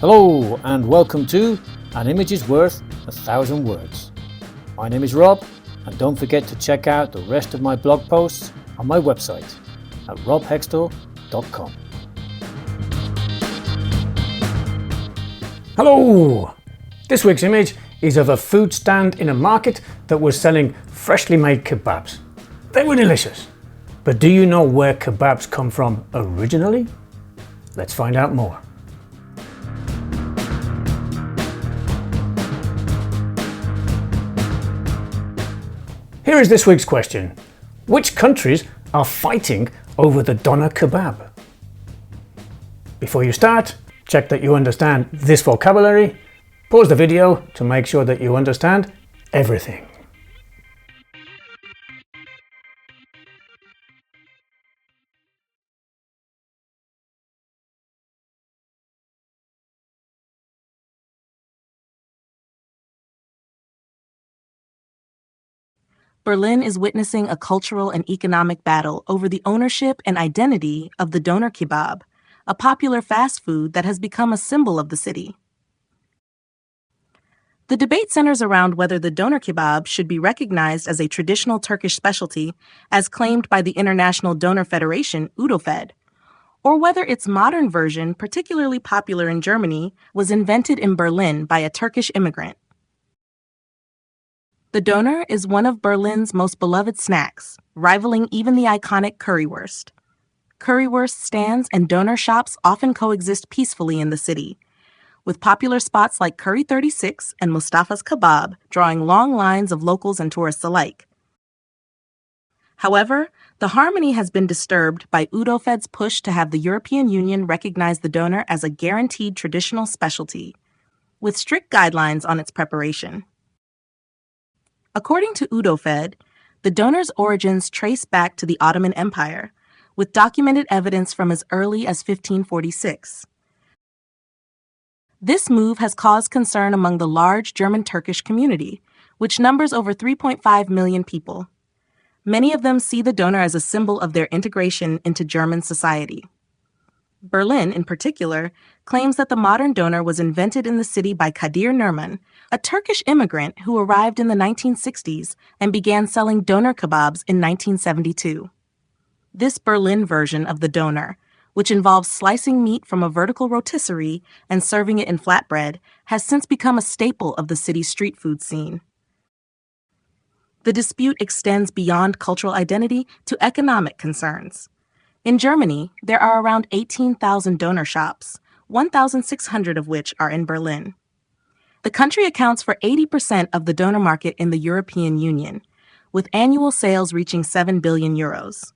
Hello and welcome to An Image is Worth 1,000 Words. My name is Rob, and don't forget to check out the rest of my blog posts on my website at robhextall.com. Hello! This week's image is of a food stand in a market that was selling freshly made kebabs. They were delicious. But do you know where kebabs come from originally? Let's find out more. Here is this week's question. Which countries are fighting over the doner kebab? Before you start, check that you understand this vocabulary. Pause the video to make sure that you understand everything. Berlin is witnessing a cultural and economic battle over the ownership and identity of the doner kebab, a popular fast food that has become a symbol of the city. The debate centers around whether the doner kebab should be recognized as a traditional Turkish specialty, as claimed by the International Doner Federation, UDOFED, or whether its modern version, particularly popular in Germany, was invented in Berlin by a Turkish immigrant. The doner is one of Berlin's most beloved snacks, rivaling even the iconic currywurst. Currywurst stands and doner shops often coexist peacefully in the city, with popular spots like Curry 36 and Mustafa's Kebab drawing long lines of locals and tourists alike. However, the harmony has been disturbed by UDOFED's push to have the European Union recognize the doner as a guaranteed traditional specialty, with strict guidelines on its preparation. According to UDOFED, the doner's origins trace back to the Ottoman Empire, with documented evidence from as early as 1546. This move has caused concern among the large German-Turkish community, which numbers over 3.5 million people. Many of them see the doner as a symbol of their integration into German society. Berlin, in particular, claims that the modern doner was invented in the city by Kadir Nurman, a Turkish immigrant who arrived in the 1960s and began selling doner kebabs in 1972. This Berlin version of the doner, which involves slicing meat from a vertical rotisserie and serving it in flatbread, has since become a staple of the city's street food scene. The dispute extends beyond cultural identity to economic concerns. In Germany, there are around 18,000 doner shops, 1,600 of which are in Berlin. The country accounts for 80% of the doner market in the European Union, with annual sales reaching 7 billion euros.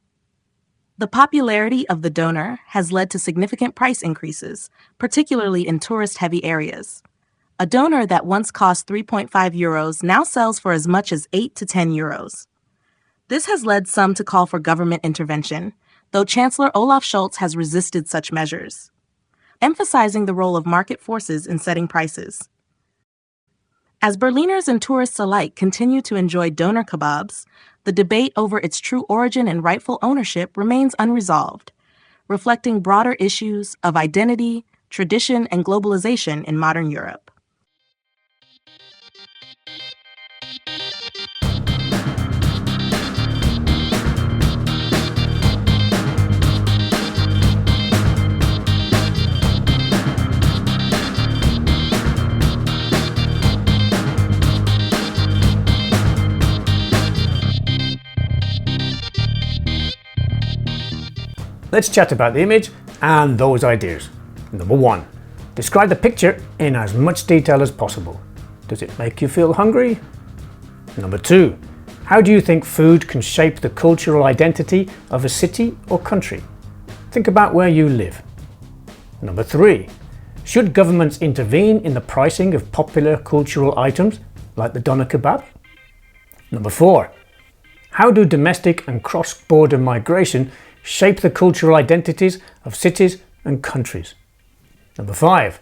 The popularity of the doner has led to significant price increases, particularly in tourist-heavy areas. A doner that once cost 3.5 euros now sells for as much as 8 to 10 euros. This has led some to call for government intervention, though Chancellor Olaf Scholz has resisted such measures, emphasizing the role of market forces in setting prices. As Berliners and tourists alike continue to enjoy doner kebabs, the debate over its true origin and rightful ownership remains unresolved, reflecting broader issues of identity, tradition, and globalization in modern Europe. Let's chat about the image and those ideas. Number 1. Describe the picture in as much detail as possible. Does it make you feel hungry? Number 2. How do you think food can shape the cultural identity of a city or country? Think about where you live. Number 3. Should governments intervene in the pricing of popular cultural items like the doner kebab? Number 4. How do domestic and cross-border migration shape the cultural identities of cities and countries? Number 5.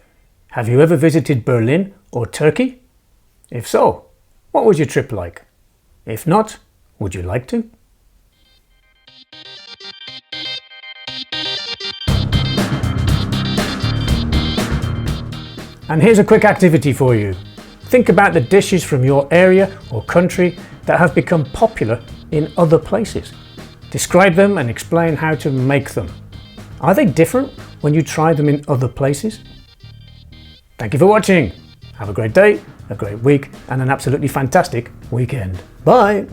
Have you ever visited Berlin or Turkey? If so, what was your trip like? If not, would you like to? And here's a quick activity for you. Think about the dishes from your area or country that have become popular in other places. Describe them and explain how to make them. Are they different when you try them in other places? Thank you for watching. Have a great day, a great week, and an absolutely fantastic weekend. Bye!